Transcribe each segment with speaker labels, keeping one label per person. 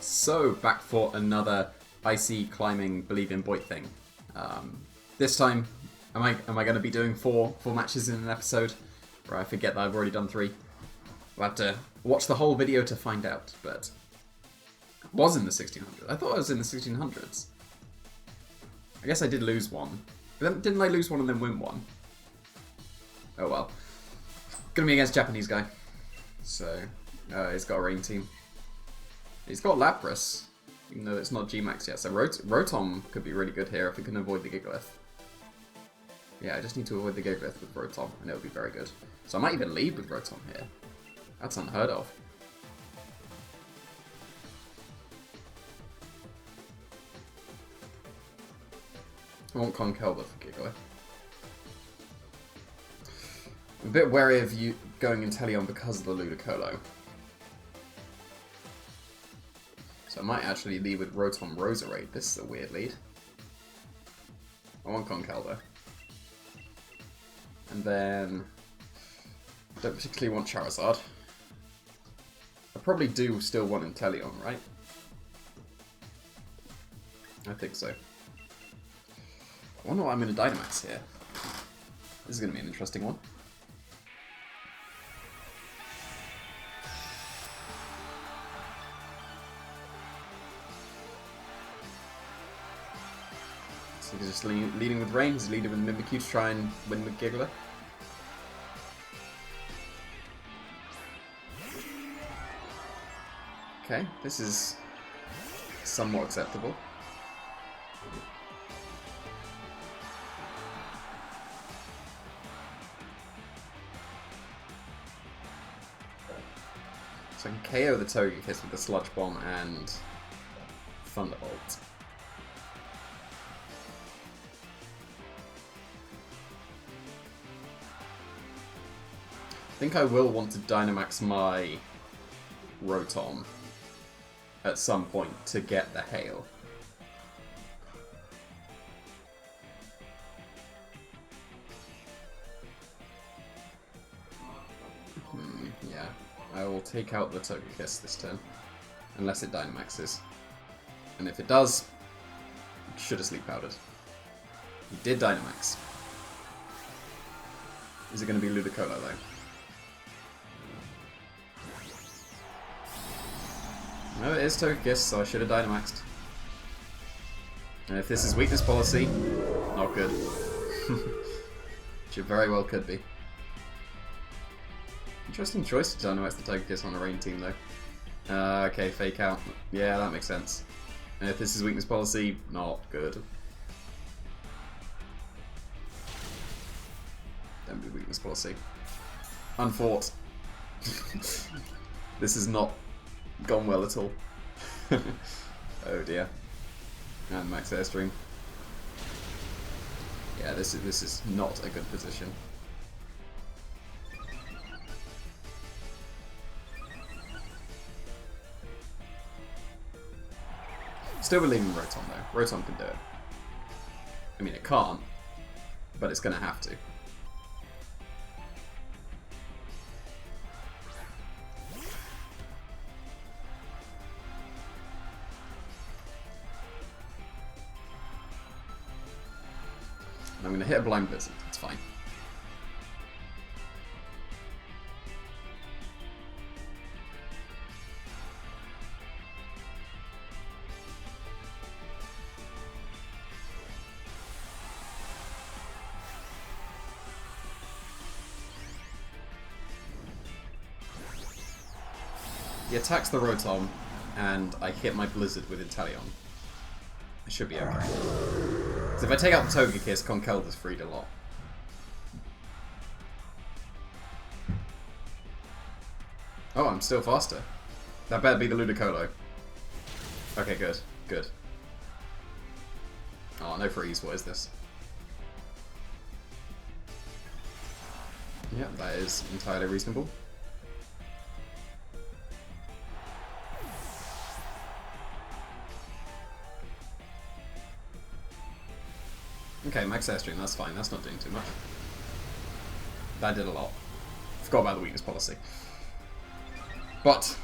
Speaker 1: So, back for another icy climbing believe in Boyt thing. This time, am I going to be doing four matches in an episode? Or I forget that I've already done 3. I'll have to watch the whole video to find out, but I was in the 1600s. I thought I was in the 1600s. I guess I did lose one. But then, didn't I lose one and then win one? Oh well. Gonna be against a Japanese guy. So, he's got a rain team. He's got Lapras, even though it's not G-Max yet. So Rotom could be really good here if we can avoid the Gigalith. Yeah, I just need to avoid the Gigalith with Rotom, and it'll be very good. So I might even lead with Rotom here. That's unheard of. I want Conkeldurr for Gigalith. I'm a bit wary of you going Inteleon because of the Ludicolo. So I might actually lead with Rotom Roserade. This is a weird lead. I want Conkeldurr. And then I don't particularly want Charizard. I probably do still want Inteleon, right? I think so. I wonder what I'm going to Dynamax here. This is going to be an interesting one. So he's just leading with Rain. He's leading with Mimikyu to try and win with Gigalith. Okay, this is somewhat acceptable. So I can KO the Togekiss with the Sludge Bomb and Thunderbolt. I think I will want to Dynamax my Rotom at some point to get the Hail. Yeah, I will take out the Togekiss this turn, unless it Dynamaxes. And if it does, it should have Sleep Powdered. He did Dynamax. Is it going to be Ludicolo though? No, it is Togekiss, so I should have Dynamaxed. And if this is weakness policy, not good. Which it very well could be. Interesting choice to Dynamax the Togekiss on a rain team though. Okay, fake out. Yeah, that makes sense. And if this is weakness policy, not good. Don't be weakness policy. Unfought. This is not gone well at all. Oh dear. And Max Airstream. Yeah, this is not a good position. Still believing Rotom though. Rotom can do it. I mean, it can't, but it's going to have to. I'm going to hit a Blind Blizzard, it's fine. He attacks the Rotom, and I hit my Blizzard with Inteleon. I should be okay. So if I take out the Togekiss, Conkeldurr's freed a lot. Oh, I'm still faster. That better be the Ludicolo. Okay, good. Good. Oh, no freeze. What is this? Yep, that is entirely reasonable. Okay, Max Airstream, that's fine. That's not doing too much. That did a lot. Forgot about the weakness policy. But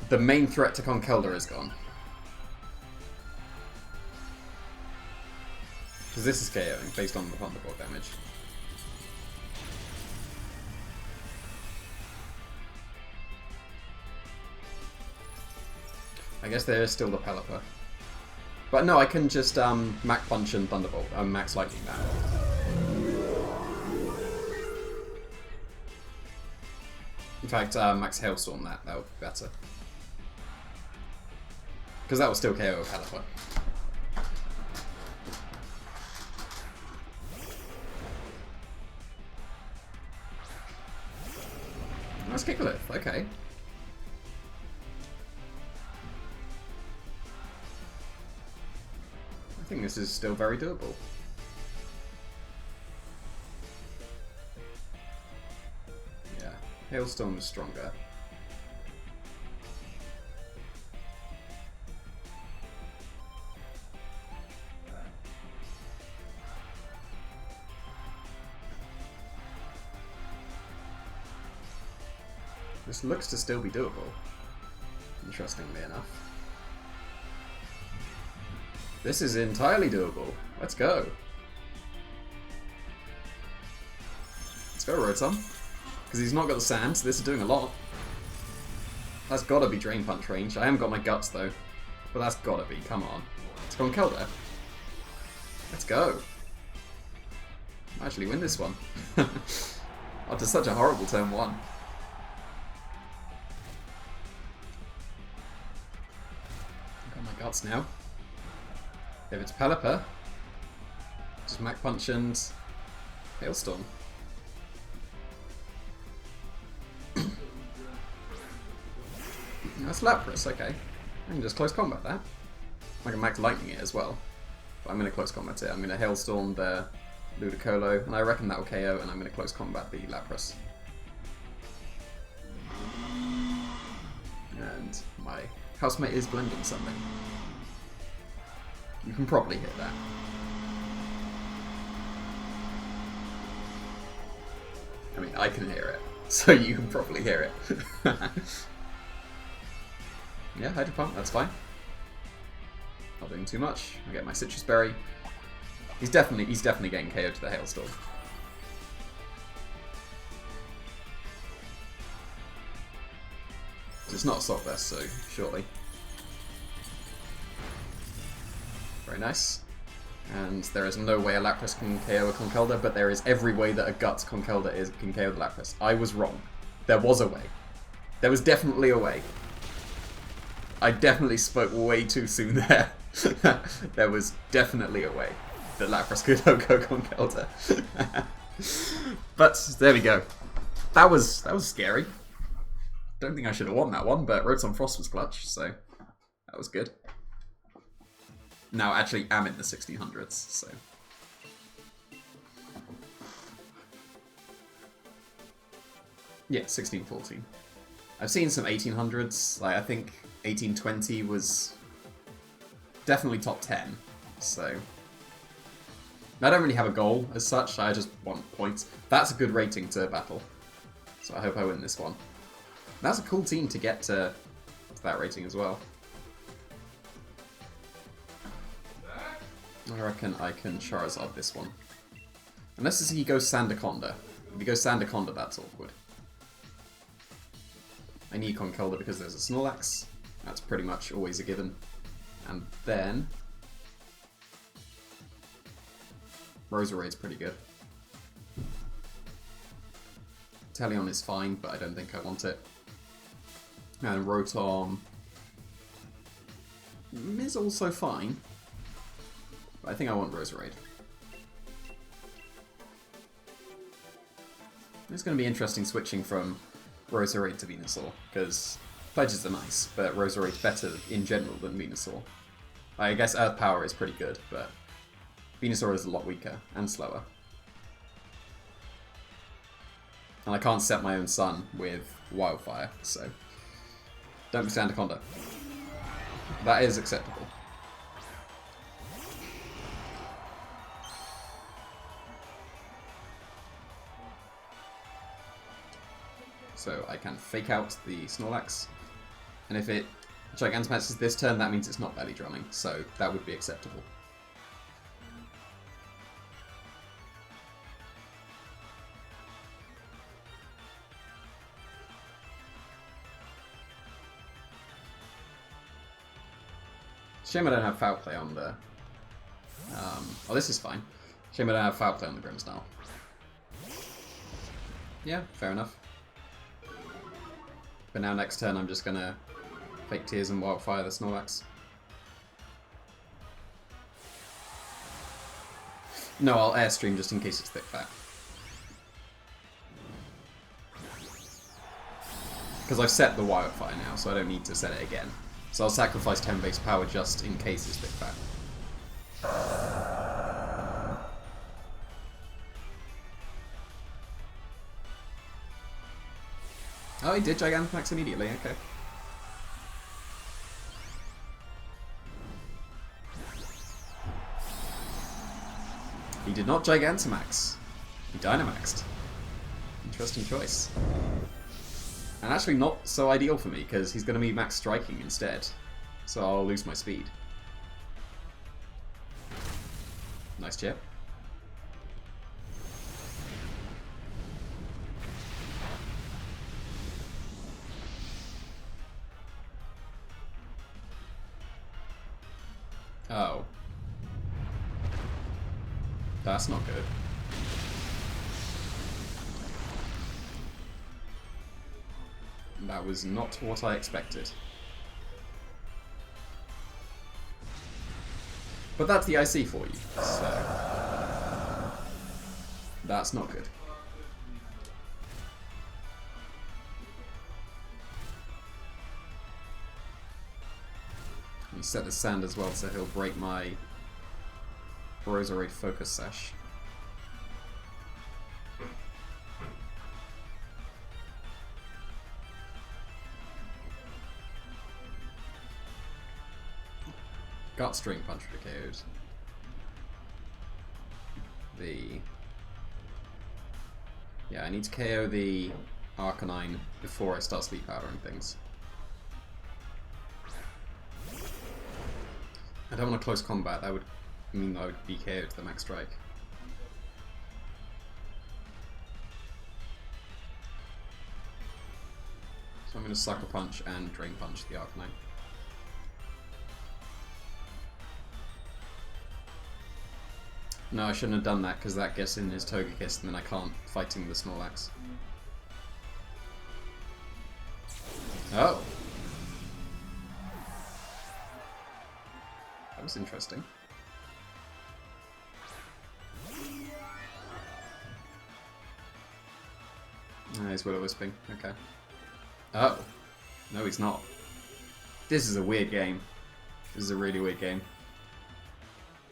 Speaker 1: the main threat to Conkeldurr is gone. Because this is KOing based on the Thunderbolt damage. I guess there is still the Pelipper. But no, I can just Mach Punch and Thunderbolt. Max Lightning that. In fact, Max Hailstorm that. That would be better. Because that will still KO a Pelipper. Nice Kicklift, okay. I think this is still very doable. Yeah, Hailstorm is stronger. This looks to still be doable, interestingly enough. This is entirely doable. Let's go. Let's go, Rotom. Because he's not got the sand, so this is doing a lot. That's gotta be Drain Punch range. I haven't got my guts though. But that's gotta be, come on. It's Conkeldurr. Let's go. I actually win this one. After such a horrible turn 1. Guts now. If it's Pelipper, just Mach Punch and Hailstorm. That's Lapras, okay. I can just close combat that. I can Max Lightning it as well. But I'm going to close combat it. I'm going to Hailstorm the Ludicolo, and I reckon that will KO, and I'm going to close combat the Lapras. And my housemate is blending something. You can probably hear that. I mean, I can hear it, so you can probably hear it. Yeah, Hydro Pump, that's fine. Not doing too much. I get my Citrus Berry. He's definitely getting KO'd to the Hailstorm. It's not a Soft Vest, so surely. Very nice. And there is no way a Lapras can KO a Conkeldurr, but there is every way that a Guts Conkeldurr can KO the Lapras. I was wrong. There was a way. There was definitely a way. I definitely spoke way too soon there. There was definitely a way that Lapras could go Conkeldurr. But there we go. That was scary. Don't think I should have won that one, but Rotom Frost was clutch, so that was good. Now, actually, am in the 1600s, so. Yeah, 1614. I've seen some 1800s, like I think 1820 was definitely top 10, so. I don't really have a goal as such, I just want points. That's a good rating to battle, so I hope I win this one. That's a cool team to get to that rating as well. I reckon I can Charizard this one. Unless he goes Sandaconda. If he goes Sandaconda, that's awkward. I need Conkeldurr because there's a Snorlax. That's pretty much always a given. And then Roserade's pretty good. Teleon is fine, but I don't think I want it. And Rotom is also fine. But I think I want Roserade. It's going to be interesting switching from Roserade to Venusaur, because Pledges are nice, but Roserade's better in general than Venusaur. I guess Earth Power is pretty good, but Venusaur is a lot weaker and slower. And I can't set my own sun with Wildfire, so don't be Sandaconda. That is acceptable. So I can fake out the Snorlax, and if it Gigantamaxes this turn, that means it's not belly drumming, so that would be acceptable. Shame I don't have foul play on the... oh, this is fine. Shame I don't have foul play on the Grimmsnarl. Yeah, fair enough. But now next turn I'm just gonna Fake Tears and Wildfire the Snorlax. No, I'll Airstream just in case it's thick fat. Because I've set the Wildfire now, so I don't need to set it again. So I'll sacrifice 10 base power just in case it's thick fat. Oh, he did Gigantamax immediately, okay. He did not Gigantamax. He Dynamaxed. Interesting choice. And actually not so ideal for me, because he's going to be max striking instead. So I'll lose my speed. Nice chip. Oh. That's not good. That was not what I expected. But that's the IC for you, so... That's not good. You set the sand as well, so he'll break my Roserade Focus Sash. Gut String Punch for KO'd. Yeah, I need to KO the Arcanine before I start Sleep Powdering things. I don't want a close combat, that would mean I would be KO'd to the max strike. So I'm going to Sucker Punch and Drain Punch the Arcanine. No, I shouldn't have done that because that gets in his Togekiss and then I can't fight him with the Snorlax. Oh! That was interesting. He's Will-O-Wisping, okay. Oh! No, he's not. This is a weird game. This is a really weird game.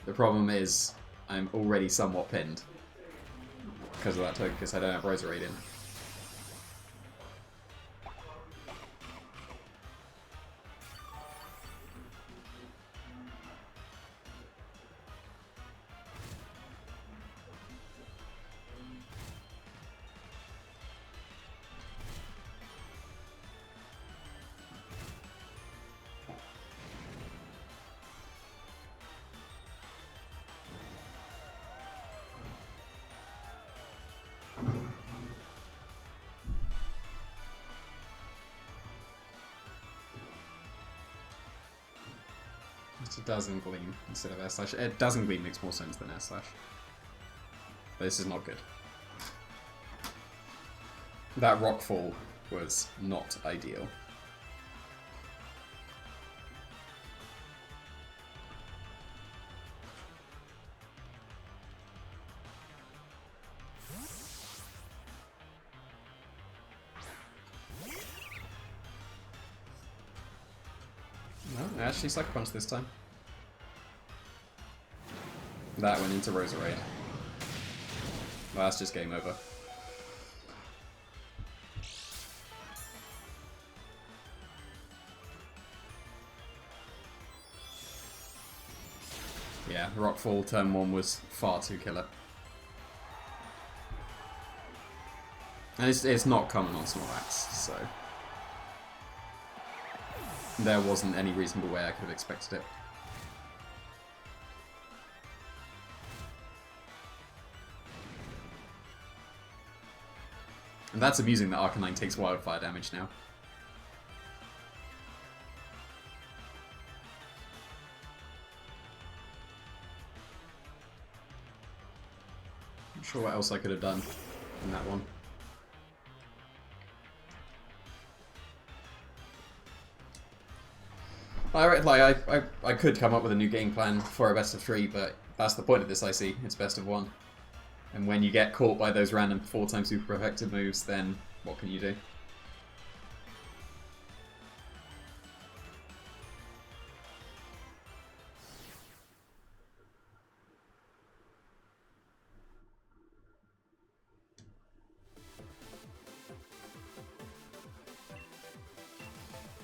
Speaker 1: The problem is, I'm already somewhat pinned. Because of that Togekiss, I don't have Roserade in. It's a Dazzling Gleam instead of Air Slash. Dazzling Gleam makes more sense than Air Slash. But this is not good. That Rockfall was not ideal. No, I actually Sucker Punch this time. That went into Roserade. Well, that's just game over. Yeah, Rockfall turn 1 was far too killer. And it's not common on Snorlax, so... There wasn't any reasonable way I could have expected it. And that's amusing that Arcanine takes wildfire damage now. sure what else I could have done in that one. I could come up with a new game plan for a best of 3, but that's the point of this IC. It's best of 1. And when you get caught by those random 4x super effective moves, then what can you do?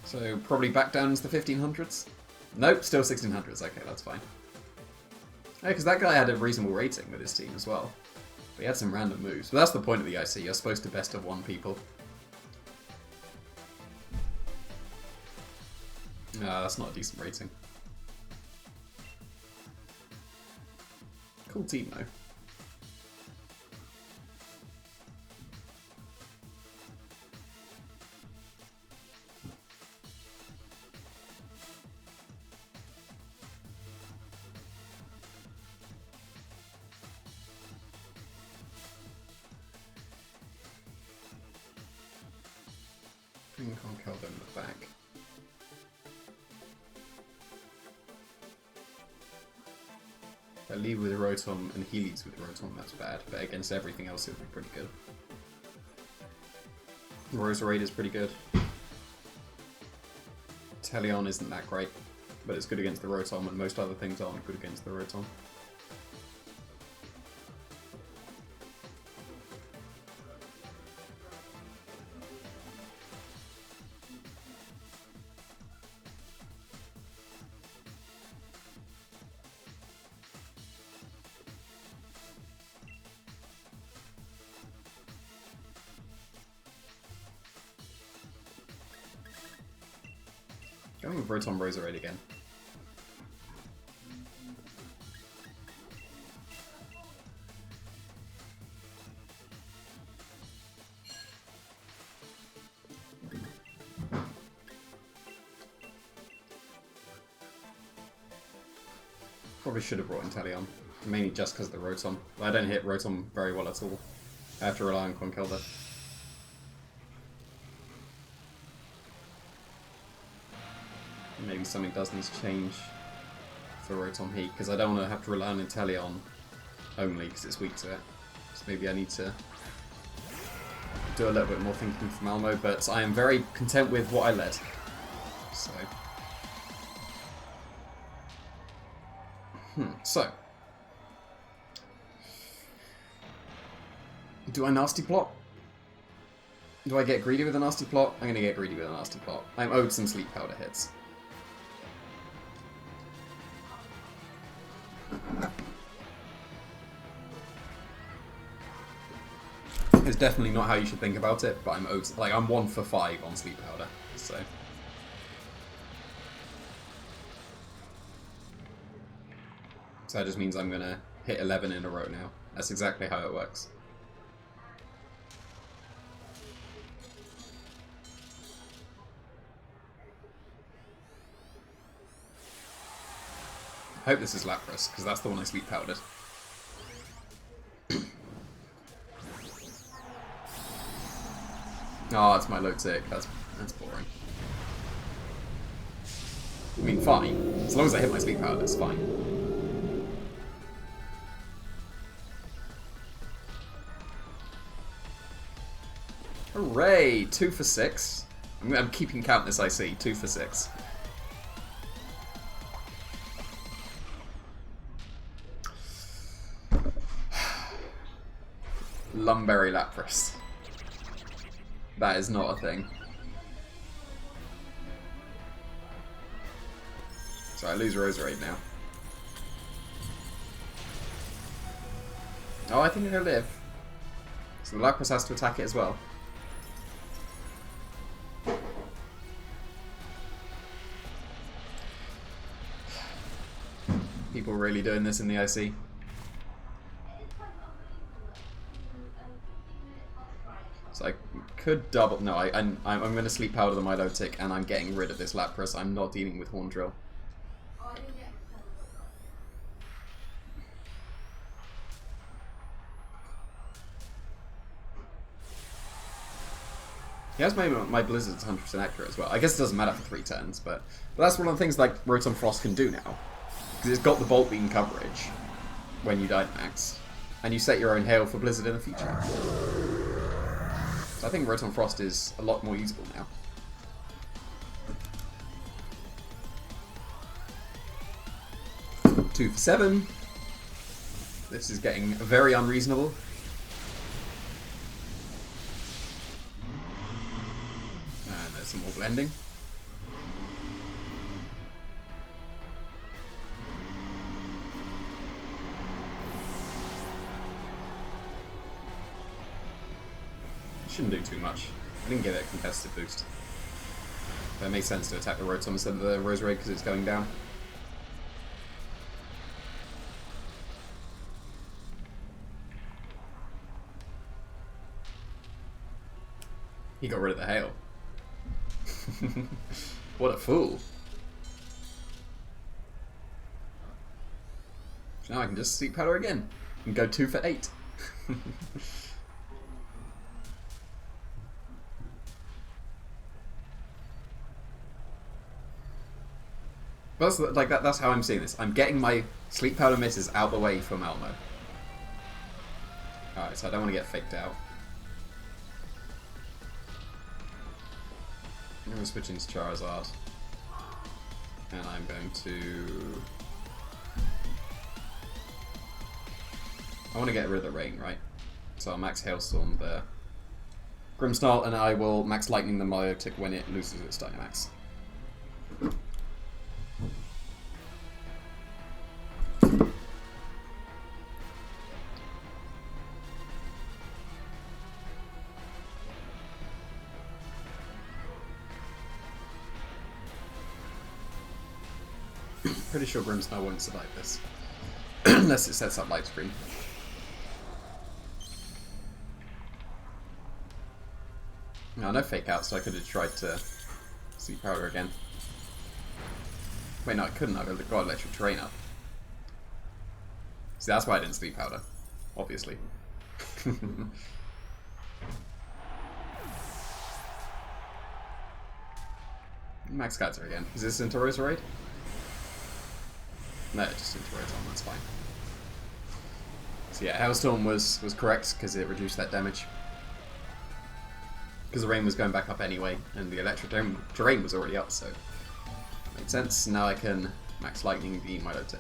Speaker 1: So probably back down into the 1500s? Nope, still 1600s. Okay, that's fine. Yeah, because that guy had a reasonable rating with his team as well. But he had some random moves. But that's the point of the IC. You're supposed to best of 1 people. That's not a decent rating. Cool team, though. Can't kill them in the back. I lead with Rotom and he leads with Rotom, that's bad. But against everything else it would be pretty good. Roserade is pretty good. Teleon isn't that great, but it's good against the Rotom, and most other things aren't good against the Rotom. Going with Rotom Roserade again. Probably should have brought in Teleon, mainly just because of the Rotom. But I don't hit Rotom very well at all. I have to rely on Conkeldurr. Maybe something does need to change for Rotom Heat, because I don't want to have to rely on Inteleon only because it's weak to it. So maybe I need to do a little bit more thinking from Malmo, but I am very content with what I led. So, so do I nasty plot? Do I get greedy with a nasty plot? I'm going to get greedy with a nasty plot. I'm owed some sleep powder hits. It's definitely not how you should think about it, but I'm owed, like, I'm 1 for 5 on sleep powder, so. So that just means I'm gonna hit 11 in a row now. That's exactly how it works. I hope this is Lapras, because that's the one I sleep powdered. Oh, it's my low tick. That's boring. I mean, fine. As long as I hit my sleep powder, that's fine. Hooray! 2 for 6. I'm keeping count this IC. 2 for 6. Lumberry Lapras. That is not a thing. So I lose Roserade now. Oh, I think I'm gonna live. So the Lapras has to attack it as well. People really doing this in the IC. So I could double. No, I'm going to sleep powder the Milotic, and I'm getting rid of this Lapras. I'm not dealing with Horn Drill. He has my Blizzard's 100% accurate as well. I guess it doesn't matter for 3 turns, but that's one of the things like Rotom Frost can do now. Because it's got the Bolt Beam coverage when you Dynamax, and you set your own Hail for Blizzard in the future. So I think Rotom Frost is a lot more usable now. Two for 7. This is getting very unreasonable. And there's some more blending. Shouldn't do too much. I didn't get a competitive boost. But it makes sense to attack the Rotom instead of the Roserade because it's going down. He got rid of the Hail. What a fool. So now I can just Sleep Powder again and go 2 for 8. That's like that. That's how I'm seeing this. I'm getting my Sleep Powder misses out the way for Malmo. Alright, so I don't want to get faked out. I'm going to switch into Charizard. And I'm going to... I want to get rid of the Rain, right? So I'll max Hailstorm there. Grimmsnarl, and I will max Lightning the Milotic when it loses its Dynamax. Pretty sure Grimmsnarl won't survive this. Unless it sets up Light Screen. No fake out, so I could have tried to Sleep Powder again. Wait, no, I couldn't. I've got Electric Terrain up. See, that's why I didn't Sleep Powder. Obviously. Max Skyzer again. Is this into Roserade? No, just into Rotom, that's fine. So yeah, Hailstorm was correct because it reduced that damage. Because the rain was going back up anyway, and the electric terrain was already up, so that makes sense. Now I can max Lightning the Milotic.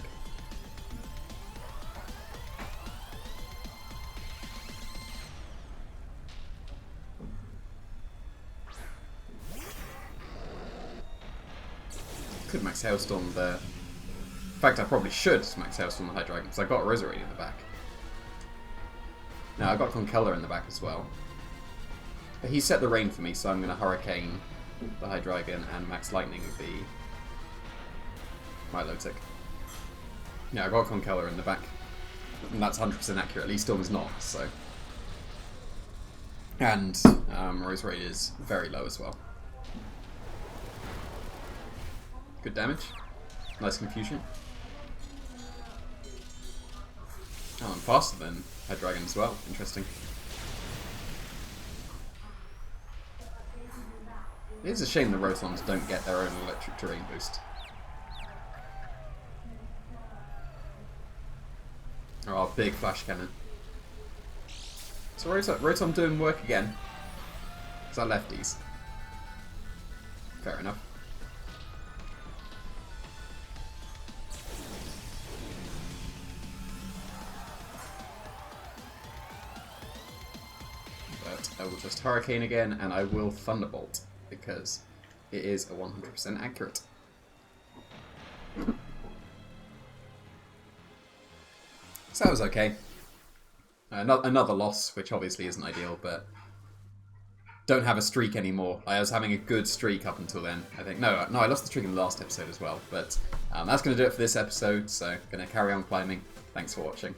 Speaker 1: Could max Hailstorm there. In fact, I probably should max Hailstorm the Hydreigon, because I got Roserade in the back. Now, I got Conkeller in the back as well. But he set the rain for me, so I'm going to Hurricane the Hydreigon and max Lightning the Milotic. Yeah, I got Conkeller in the back. And that's 100% accurate, at least Storm is not, so... And Roserade is very low as well. Good damage. Nice confusion. Oh, I'm faster than Hydreigon as well. Interesting. It is a shame the Rotons don't get their own electric terrain boost. Oh, big flash cannon. So Rotom doing work again. Is that lefties? Fair enough. I will just Hurricane again, and I will Thunderbolt, because it is a 100% accurate. So that was okay. Another loss, which obviously isn't ideal, but don't have a streak anymore. I was having a good streak up until then, I think. No, I lost the streak in the last episode as well, but that's going to do it for this episode, so going to carry on climbing. Thanks for watching.